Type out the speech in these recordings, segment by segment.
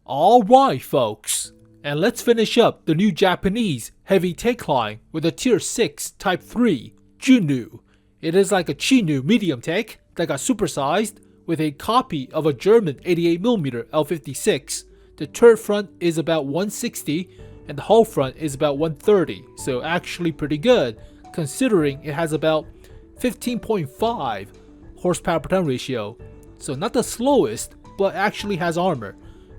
Alright folks, and let's finish up the new Japanese heavy tank line with a tier 6 type 3 Junu. It is like a Chinu medium tank that got supersized with a copy of a German 88mm L56. The turret front is about 160 and the hull front is about 130, so actually pretty good considering it has about 15.5 horsepower per ton ratio. So not the slowest, but actually has armor,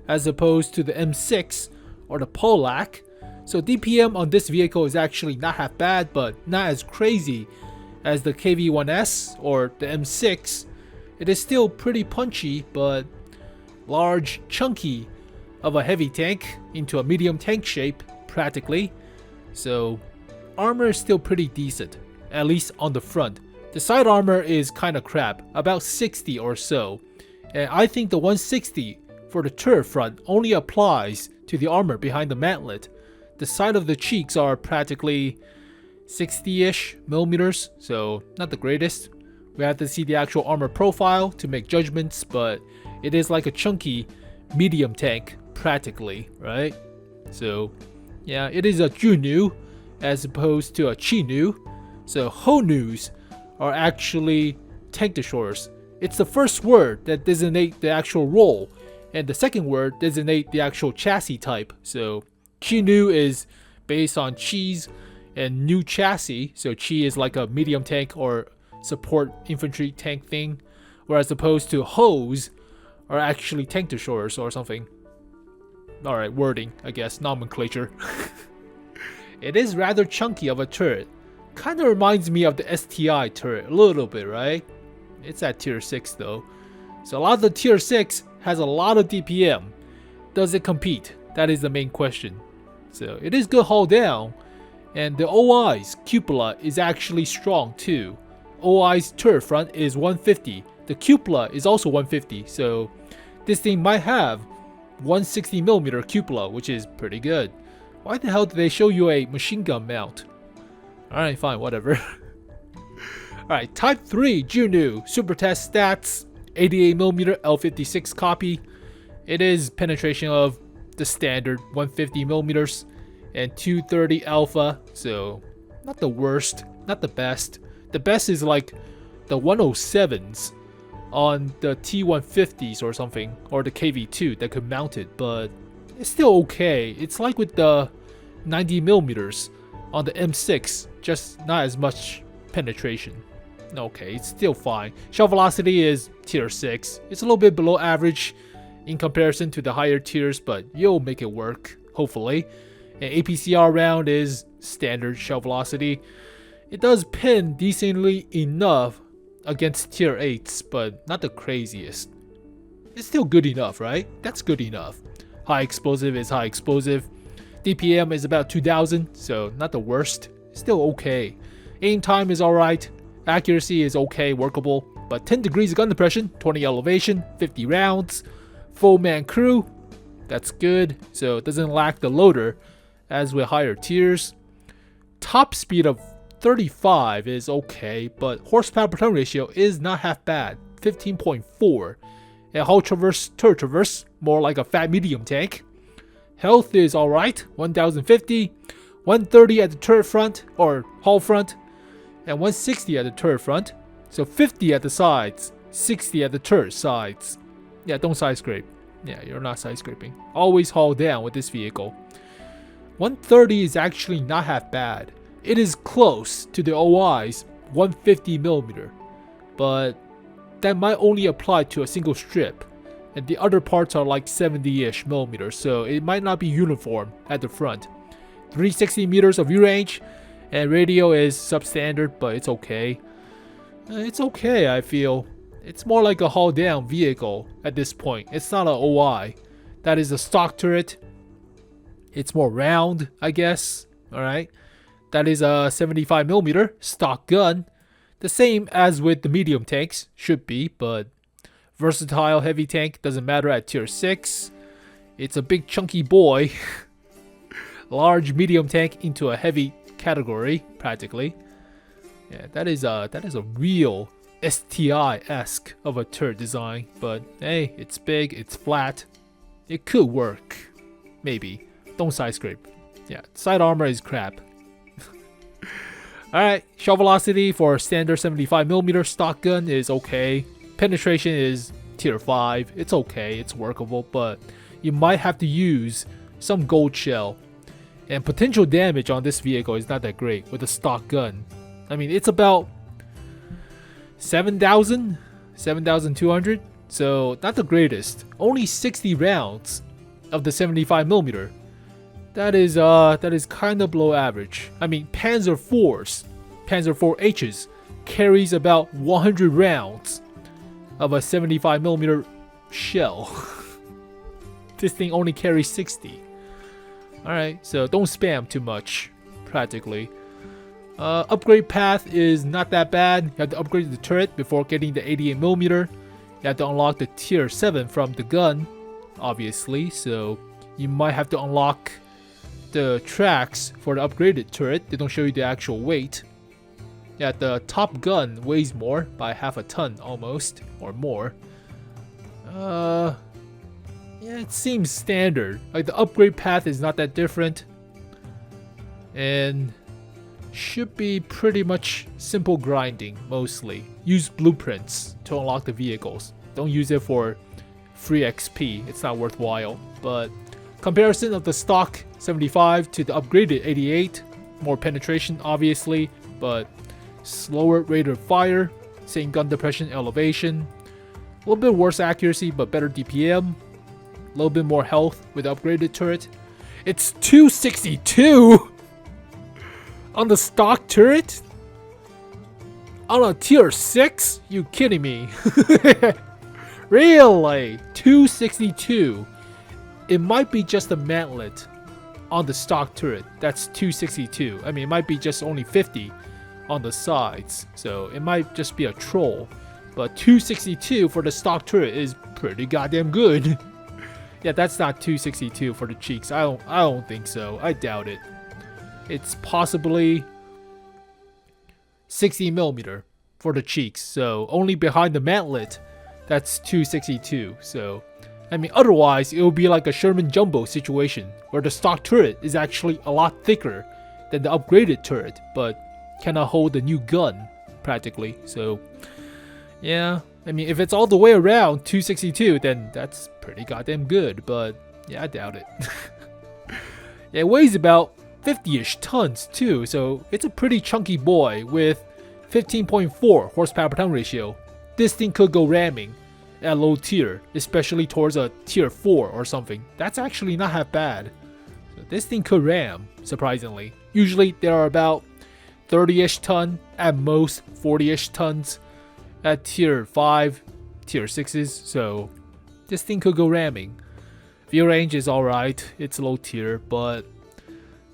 as opposed to the M6 or the Polak. So DPM on this vehicle is actually not half bad, but not as crazy as the KV-1S or the M6. It is still pretty punchy, but large, chunky of a heavy tank into a medium tank shape, practically. So armor is still pretty decent, at least on the front. The side armor is kinda crap, about 60 or so. And I think the 160 for the turret front only applies to the armor behind the mantlet. The side of the cheeks are practically 60-ish millimeters, so not the greatest. We have to see the actual armor profile to make judgments, but it is like a chunky medium tank, practically, right? So yeah, it is a Junu as opposed to a Chinu. So Honus are actually tank destroyers. It's the first word that designate the actual role, and the second word designate the actual chassis type. So Chinu is based on cheese and new chassis. So Chi is like a medium tank or support infantry tank thing, whereas opposed to Hos are actually tank destroyers or something. Alright, wording, I guess, nomenclature. It is rather chunky of a turret. Kinda reminds me of the STI turret a little bit, right? It's at tier 6 though. So a lot of the tier 6 has a lot of DPM. Does it compete? That is the main question. So it is good hull down, and the OI's cupola is actually strong too. OI's turret front is 150. The cupola is also 150, so this thing might have 160mm cupola, which is pretty good. Why the hell did they show you a machine gun mount? Alright, fine, whatever. Alright, type 3 Junu, Supertest Stats, 88mm L56 copy. It is penetration of the standard 150mm and 230 alpha, so not the worst, not the best. The best is like the 107s on the T150s or something, or the KV2 that could mount it, but it's still okay. It's like with the 90mm on the M6, just not as much penetration. Okay, it's still fine. Shell velocity is tier 6. It's a little bit below average in comparison to the higher tiers, but you'll make it work, hopefully. And APCR round is standard shell velocity. It does pin decently enough against tier 8s, but not the craziest. It's still good enough, right? That's good enough. High explosive is high explosive. DPM is about 2000, so not the worst. Still okay. Aim time is alright. Accuracy is okay, workable. But 10 degrees of gun depression, 20 elevation, 50 rounds. Full man crew, that's good. So it doesn't lack the loader as with higher tiers. Top speed of 35 is okay, but horsepower per ton ratio is not half bad, 15.4. And hull traverse, turret traverse, more like a fat medium tank. Health is alright, 1050, 130 at the turret front or hull front, and 160 at the turret front. So 50 at the sides, 60 at the turret sides. Yeah, don't side scrape. Yeah, you're not side scraping. Always hull down with this vehicle. 130 is actually not half bad. It is close to the OI's 150mm, but that might only apply to a single strip, and the other parts are like 70-ish millimeters, so it might not be uniform at the front. 360 meters of view range, and radio is substandard, but it's okay. It's okay, I feel. It's more like a hull down vehicle at this point. It's not an OI. That is a stock turret. It's more round, I guess. Alright. That is a 75mm stock gun. The same as with the medium tanks, should be, but versatile heavy tank doesn't matter at tier 6. It's a big chunky boy. Large medium tank into a heavy category, practically. Yeah, that is a real STI-esque of a turret design, but hey, it's big, it's flat. it could work. Maybe. Don't side scrape. Yeah, side armor is crap. Alright, shot velocity for standard 75mm stock gun is okay. Penetration is tier 5. It's okay, it's workable, but you might have to use some gold shell. And potential damage on this vehicle is not that great with a stock gun. I mean, it's about 7,000? 7,200? So, not the greatest. Only 60 rounds of the 75mm. That is kind of below average. I mean, Panzer IV H's carries about 100 rounds of a 75mm shell. This thing only carries 60. Alright, so don't spam too much, practically. Upgrade path is not that bad. You have to upgrade the turret before getting the 88mm. You have to unlock the tier 7 from the gun, obviously, so you might have to unlock the tracks for the upgraded turret. They don't show you the actual weight. Yeah, the top gun weighs more by half a ton almost, or more. Yeah, it seems standard. Like, the upgrade path is not that different. And should be pretty much simple grinding, mostly. Use blueprints to unlock the vehicles. Don't use it for free XP, it's not worthwhile. But comparison of the stock 75 to the upgraded 88, more penetration obviously, but slower rate of fire, same gun depression elevation, a little bit worse accuracy but better DPM, a little bit more health with the upgraded turret. It's 262 on the stock turret? On a tier 6? You kidding me? Really? 262. It might be just a mantlet on the stock turret. That's 262. I mean, it might be just only 50 on the sides. So it might just be a troll. But 262 for the stock turret is pretty goddamn good. Yeah, that's not 262 for the cheeks. I don't think so. I doubt it. It's possibly 60mm for the cheeks. So only behind the mantlet, that's 262. So I mean, otherwise it would be like a Sherman Jumbo situation where the stock turret is actually a lot thicker than the upgraded turret, but cannot hold the new gun practically. So yeah, I mean, if it's all the way around 262, then that's pretty goddamn good, but yeah, I doubt it. Yeah, it weighs about 50-ish tons too, so it's a pretty chunky boy with 15.4 horsepower per ton ratio. This thing could go ramming at low tier, especially towards a tier 4 or something. That's actually not half bad. So this thing could ram, surprisingly. Usually they are about 30-ish ton, at most 40-ish tons at tier 5, tier 6s, so this thing could go ramming. View range is alright, it's low tier, but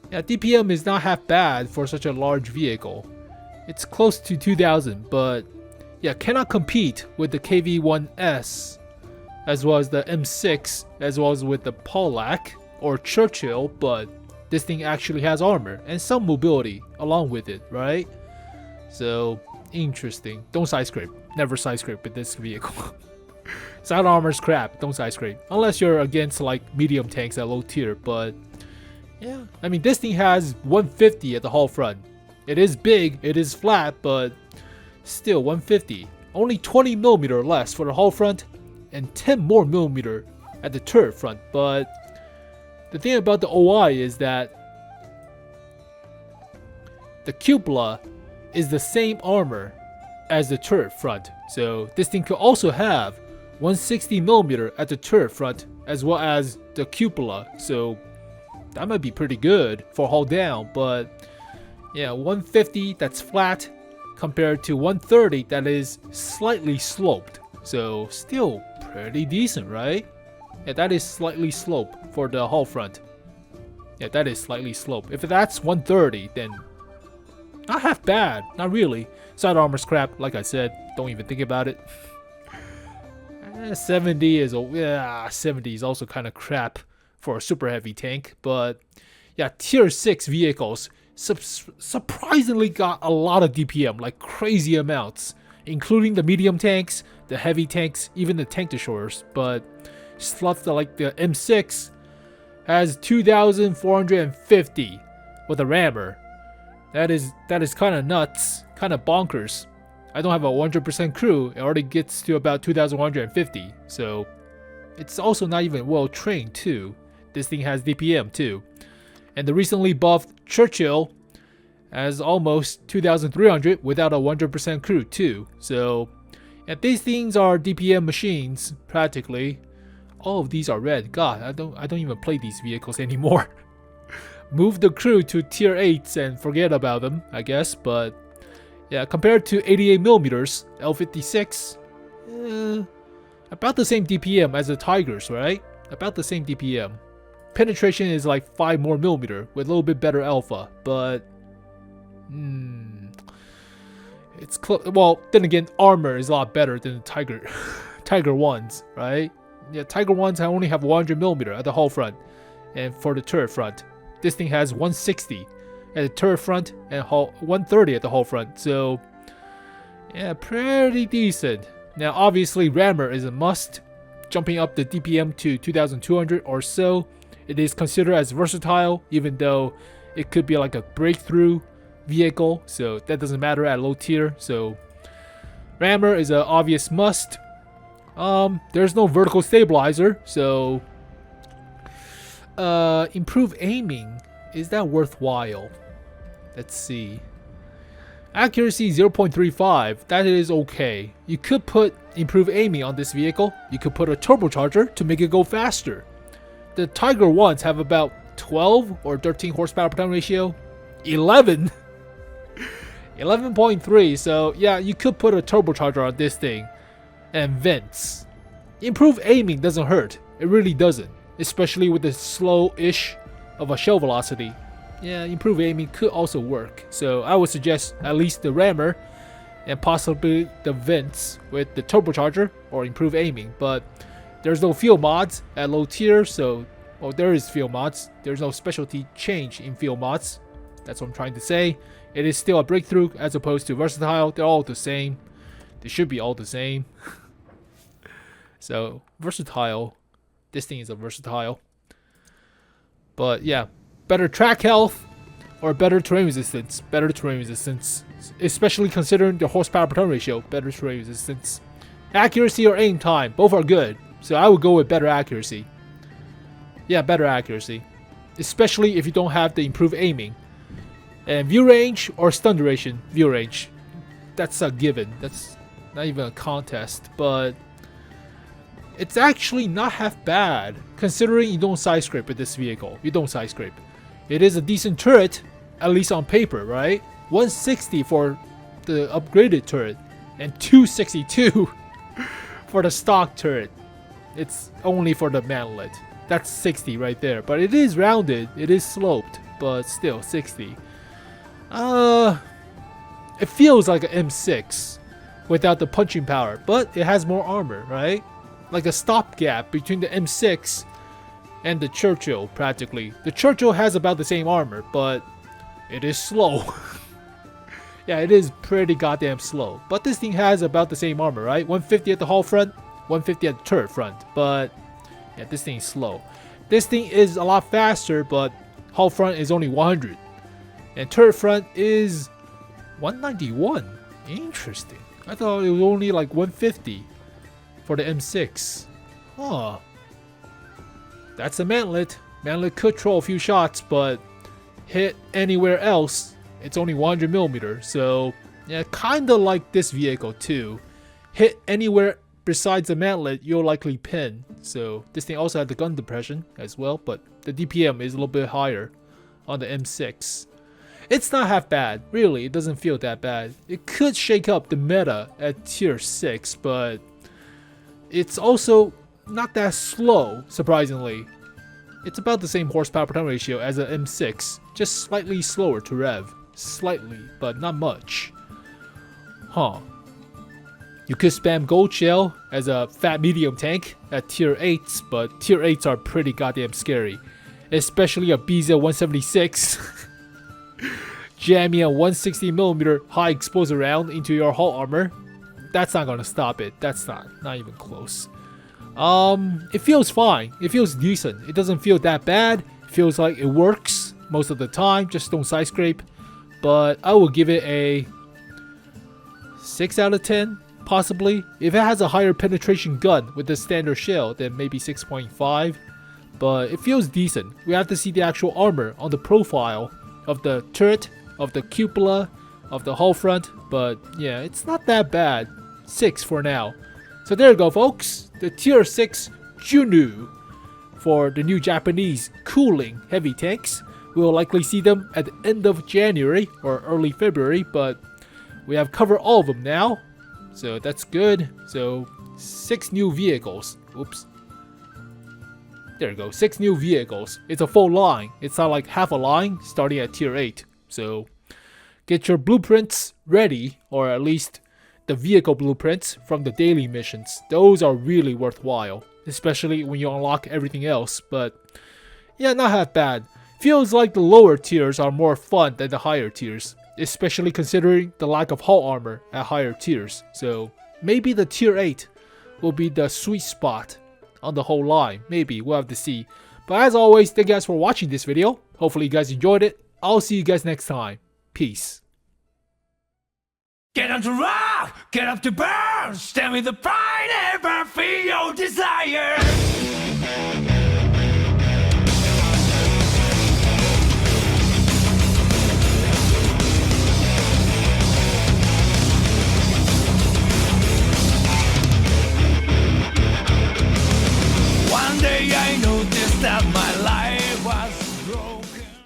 yeah, DPM is not half bad for such a large vehicle. It's close to 2000, but yeah, cannot compete with the KV-1S, as well as the M6, as well as with the Pollack or Churchill, but this thing actually has armor and some mobility along with it, right? So, interesting. Don't side scrape. Never side scrape with this vehicle. Side armor's crap. Don't side scrape. Unless you're against like medium tanks at low tier, but yeah. I mean, this thing has 150 at the hull front. It is big, it is flat, but still 150. Only 20mm less for the hull front and 10 more millimeter at the turret front. But the thing about the OI is that the cupola is the same armor as the turret front. So this thing could also have 160mm at the turret front as well as the cupola. So that might be pretty good for hull down, but yeah, 150 that's flat compared to 130 that is slightly sloped. So still pretty decent, right? Yeah, that is slightly sloped for the hull front. Yeah, that is slightly sloped. If that's 130, then not half bad, not really. Side armor's crap, like I said, don't even think about it. 70 is 70 is also kind of crap for a super heavy tank, but yeah, tier 6 vehicles surprisingly got a lot of DPM, like crazy amounts, including the medium tanks, the heavy tanks, even the tank destroyers. But stuff like the M6 has 2,450 with a rammer. That is kind of nuts, kind of bonkers. I don't have a 100% crew. It already gets to about 2,150. So it's also not even well trained too. This thing has DPM too. And the recently buffed 𝗧𝘆𝗽𝗲 has almost 2,300 without a 100% crew too. So and these things are DPM machines practically. All of these are red. God, I don't even play these vehicles anymore. Move the crew to tier 8s and forget about them, I guess. But yeah, compared to 88mm 𝗧𝘆𝗽𝗍, about the same DPM as the Tigers, right? About the same DPM. Penetration is like 5 more millimeter with a little bit better alpha, but it's close. Well, then again, armor is a lot better than the Tiger ones, right? Yeah, Tiger ones only have 100mm at the hull front, and for the turret front, this thing has 160 at the turret front and 130 at the hull front. So yeah, pretty decent. Now, obviously, rammer is a must. Jumping up the DPM to 2,200 or so, it is considered as versatile, even though it could be like a breakthrough vehicle. So that doesn't matter at low tier. So rammer is an obvious must. There's no vertical stabilizer, so improve aiming, is that worthwhile? Let's see. Accuracy 0.35, that is okay. You could put improve aiming on this vehicle. You could put a turbocharger to make it go faster. The Tiger ones have about 12 or 13 horsepower per ton ratio. 11. 11.3. So yeah, you could put a turbocharger on this thing. And vents. Improve aiming doesn't hurt. It really doesn't. Especially with the slow-ish of a shell velocity. Yeah, improve aiming could also work. So I would suggest at least the rammer and possibly the vents with the turbocharger or improve aiming. But there's no field mods at low tier, so well, there is field mods. There's no specialty change in field mods. That's what I'm trying to say. It is still a breakthrough as opposed to versatile. They're all the same. They should be all the same. So versatile. This thing is a versatile. But yeah, better track health or better terrain resistance. Better terrain resistance. Especially considering the horsepower per ton ratio. Better terrain resistance. Accuracy or aim time. Both are good. So I would go with better accuracy. Yeah, better accuracy. Especially if you don't have the improved aiming. And view range or stun duration. View range. That's a given. That's not even a contest. But it's actually not half bad. Considering you don't side scrape with this vehicle. You don't side scrape. It is a decent turret. At least on paper, right? 160 for the upgraded turret. And 262 for the stock turret. It's only for the manlet. That's 60 right there. But it is rounded. It is sloped. But still 60. It feels like an M6 without the punching power, but it has more armor, right? Like a stopgap between the M6 and the 𝗧𝘍𝗽𝗲 practically. The 𝗧𝘍𝗽𝗲 has about the same armor, but it is slow. Yeah, it is pretty goddamn slow. But this thing has about the same armor, right? 150 at the hull front, 150 at the turret front. But yeah, this thing is slow. This thing is a lot faster, but hull front is only 100. And turret front is 191. Interesting. I thought it was only like 150 for the M6. Huh. That's a mantlet. Mantlet could throw a few shots, but hit anywhere else, it's only 100mm. So yeah, kinda like this vehicle too. Hit anywhere besides the mantlet, you'll likely pin. So this thing also had the gun depression as well, but the DPM is a little bit higher on the M6. It's not half bad, really. It doesn't feel that bad. It could shake up the meta at tier 6, but it's also not that slow, surprisingly. It's about the same horsepower per ton ratio as an M6, just slightly slower to rev. Slightly, but not much. Huh. You could spam gold shell as a fat medium tank at tier 8s, but tier 8s are pretty goddamn scary. Especially a 𝗧𝘆𝗽𝗲 176. Jamming a 160mm high explosive round into your hull armor. That's not gonna stop it. That's not even close. It feels fine. It feels decent. It doesn't feel that bad. It feels like it works most of the time. Just don't side scrape. But I will give it a 6 out of 10, possibly. If it has a higher penetration gun with the standard shell, then maybe 6.5. But it feels decent. We have to see the actual armor on the profile of the turret, of the cupola, of the hull front. But yeah, it's not that bad. 6 for now. So there you go, folks. The tier 6 Junoo for the new Japanese cooling heavy tanks. We will likely see them at the end of January or early February, but we have covered all of them now. So that's good. So 6 new vehicles. Oops. There you go. 6 new vehicles. It's a full line. It's not like half a line starting at tier 8. So get your blueprints ready, or at least the vehicle blueprints from the daily missions. Those are really worthwhile, especially when you unlock everything else. But yeah, not half bad. Feels like the lower tiers are more fun than the higher tiers, especially considering the lack of hull armor at higher tiers. So maybe the tier 8 will be the sweet spot on the whole line. Maybe, we'll have to see. But as always, thank you guys for watching this video. Hopefully you guys enjoyed it. I'll see you guys next time. Peace. Get up to rock, get up to burn, stand with the pride, ever feel your desire.